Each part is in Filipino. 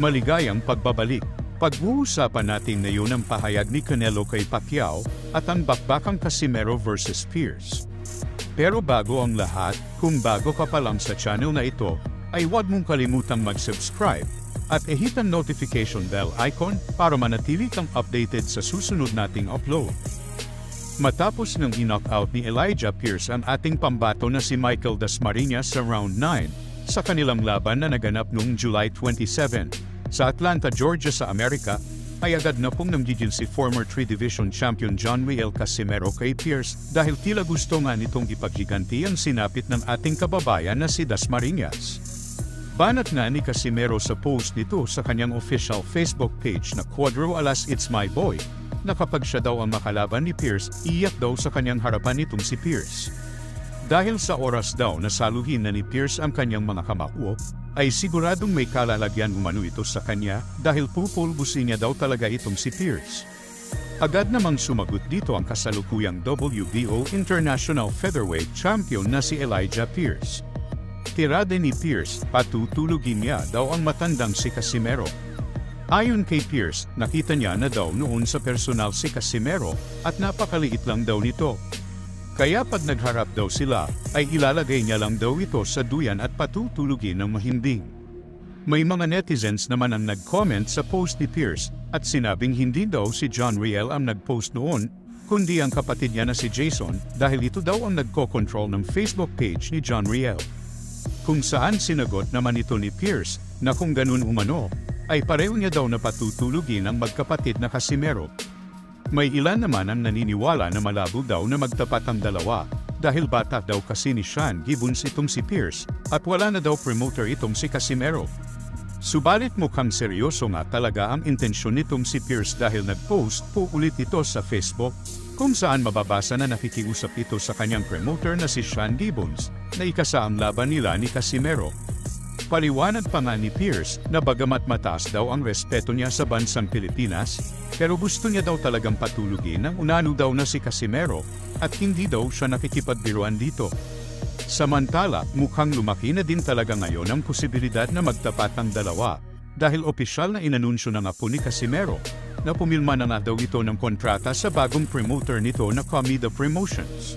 Maligayang pagbabalik. Pag-uusapan natin ngayon ang pahayag ni Canelo kay Pacquiao at ang bakbakang Casimero vs Pearce. Pero bago ang lahat, kung bago ka pa lang sa channel na ito, ay huwag mong kalimutang mag-subscribe at i-hit ang notification bell icon para manatili kang updated sa susunod nating upload. Matapos ng i-knockout ni Elijah Pearce ang ating pambato na si Michael Dasmariñas sa round 9 sa kanilang laban na naganap noong July 27 sa Atlanta, Georgia sa Amerika, ay agad na pong namgigil si former 3-division champion John Riel Casimero kay Pearce dahil tila gusto nga nitong ipaghiganti ang sinapit ng ating kababayan na si Dasmariñas. Banat nga ni Casimero sa post nito sa kanyang official Facebook page na Cuadro Alas It's My Boy, na kapag siya daw ang makalaban ni Pearce, iyak daw sa kanyang harapan nitong si Pearce. Dahil sa oras daw na saluhin na ni Pearce ang kanyang mga kamao, ay siguradong may kalalagyan umano ito sa kanya dahil pupulbusin niya daw talaga itong si Pearce. Agad namang sumagot dito ang kasalukuyang WBO International Featherweight Champion na si Elijah Pearce. Tirade ni Pearce, patutulugin niya daw ang matandang si Casimero. Ayon kay Pearce, nakita niya na daw noon sa personal si Casimero at napakaliit lang daw nito. Kaya pag nagharap daw sila, ay ilalagay niya lang daw ito sa duyan at patutulugin ng mahimbing. May mga netizens naman ang nag-comment sa post ni Pearce at sinabing hindi daw si John Riel ang nag-post noon, kundi ang kapatid niya na si Jason dahil ito daw ang nagko-control ng Facebook page ni John Riel. Kung saan sinagot naman ito ni Pearce na kung ganun umano, ay pareho niya daw na patutulugin ang magkapatid na Casimero. May ilan naman ang naniniwala na malabo daw na magtapat ang dalawa dahil bata daw kasi ni Sean Gibbons itong si Pearce at wala na daw promoter itong si Casimero. Subalit mukhang seryoso nga talaga ang intensyon nitong si Pearce dahil nag-post po ulit ito sa Facebook kung saan mababasa na nakikiusap ito sa kanyang promoter na si Sean Gibbons na ikasa ang laban nila ni Casimero. Paliwanag pa nga ni Pearce na bagamat mataas daw ang respeto niya sa bansang Pilipinas, pero gusto niya daw talagang patulugin ang unano daw na si Casimero at hindi daw siya nakikipagbiruan dito. Samantala, mukhang lumaki na din talaga ngayon ang posibilidad na magtapat ang dalawa dahil opisyal na inanunsyo na nga po ni Casimero na pumilma na nga daw ito ng kontrata sa bagong promoter nito na Comida Promotions.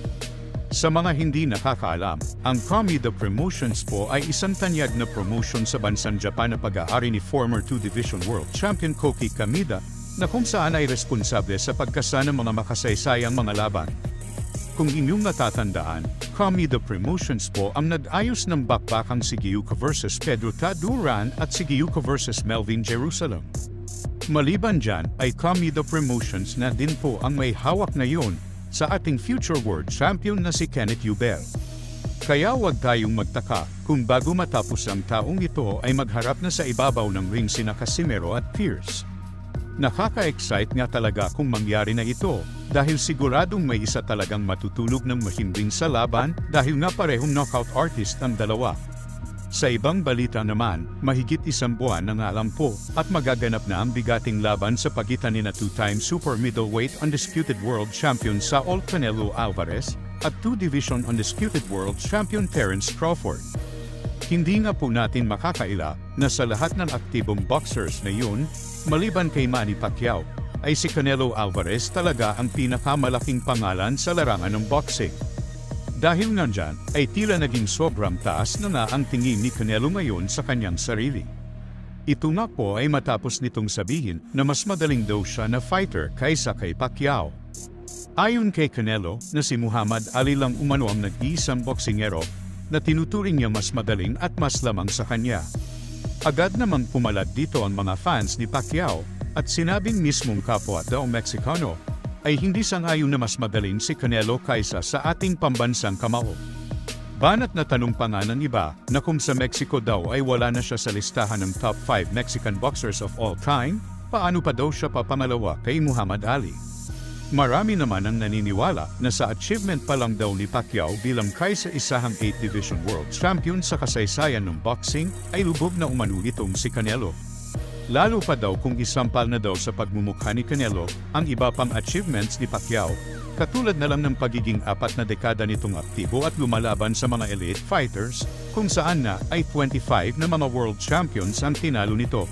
Sa mga hindi nakakaalam, ang Comida Promotions po ay isang tanyag na promotion sa bansang Japan na pag-aari ni former 2-division world champion Koki Kamida na kung saan ay responsable sa pagkasa ng mga makasaysayang mga laban. Kung inyong natatandaan, Comida Promotions po ang nag-ayos ng bakbakang Sigiyuka vs Pedro Taduran at Sigiyuka vs Melvin Jerusalem. Maliban dyan ay Comida Promotions na din po ang may hawak ngayon sa ating future world champion na si Kenneth Eubel. Kaya huwag tayong magtaka kung bago matapos ang taong ito ay magharap na sa ibabaw ng ring sina Casimero at Pearce. Nakaka-excite nga talaga kung mangyari na ito dahil siguradong may isa talagang matutulog ng mahimbing sa laban dahil nga parehong knockout artist ang dalawa. Sa ibang balita naman, mahigit isang buwan na nga lang po at magaganap na ang bigating laban sa pagitan ni na 2-time super middleweight undisputed world champion Saul Canelo Alvarez at 2-division undisputed world champion Terence Crawford. Hindi nga po natin makakaila na sa lahat ng aktibong boxers na yun, maliban kay Manny Pacquiao, ay si Canelo Alvarez talaga ang pinakamalaking pangalan sa larangan ng boxing. Dahil nga dyan, ay tila naging sobrang taas na nga ang tingin ni Canelo ngayon sa kanyang sarili. Ito nga po ay matapos nitong sabihin na mas madaling daw siya na fighter kaysa kay Pacquiao. Ayon kay Canelo na si Muhammad Ali lang umano ang nag-iisang boksingero na tinuturing niya mas madaling at mas lamang sa kanya. Agad namang pumalad dito ang mga fans ni Pacquiao at sinabing mismong kapwa daw Meksikano ay hindi sang-ayon na mas madaling si Canelo kaysa sa ating pambansang kamao. Banat na tanong pa nga ng iba na kung sa Mexico daw ay wala na siya sa listahan ng top 5 Mexican boxers of all time, paano pa daw siya papamalawa kay Muhammad Ali? Marami naman ang naniniwala na sa achievement pa lang daw ni Pacquiao bilang kaisa-isahang 8-division world champion sa kasaysayan ng boxing ay lubog na umano itong si Canelo. Lalo pa daw kung isampal na daw sa pagmumukha ni Canelo ang iba pang achievements ni Pacquiao, katulad na lang ng pagiging 4 na dekada nitong aktibo at lumalaban sa mga elite fighters, kung saan na ay 25 na mga world champions ang tinalo nito.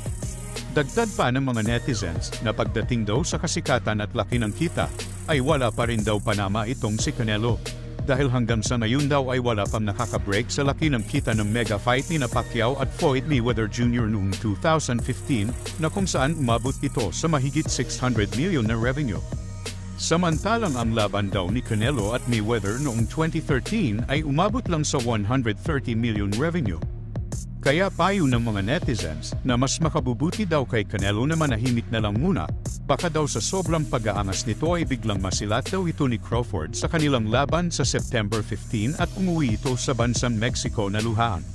Dagdag pa ng mga netizens na pagdating daw sa kasikatan at laki ng kita, ay wala pa rin daw Panama itong si Canelo. Dahil hanggang sa ngayon daw ay wala pang nakaka-break sa laki ng kita ng mega fight ni Pacquiao at Floyd Mayweather Jr. noong 2015 na kung saan umabot ito sa mahigit 600 million na revenue. Samantalang ang laban daw ni Canelo at Mayweather noong 2013 ay umabot lang sa 130 million revenue. Kaya payo ng mga netizens na mas makabubuti daw kay Canelo na manahimik na lang muna, baka daw sa sobrang pag-aangas nito ay biglang masilat daw ito ni Crawford sa kanilang laban sa September 15 at umuwi ito sa bansang Mexico na luhaan.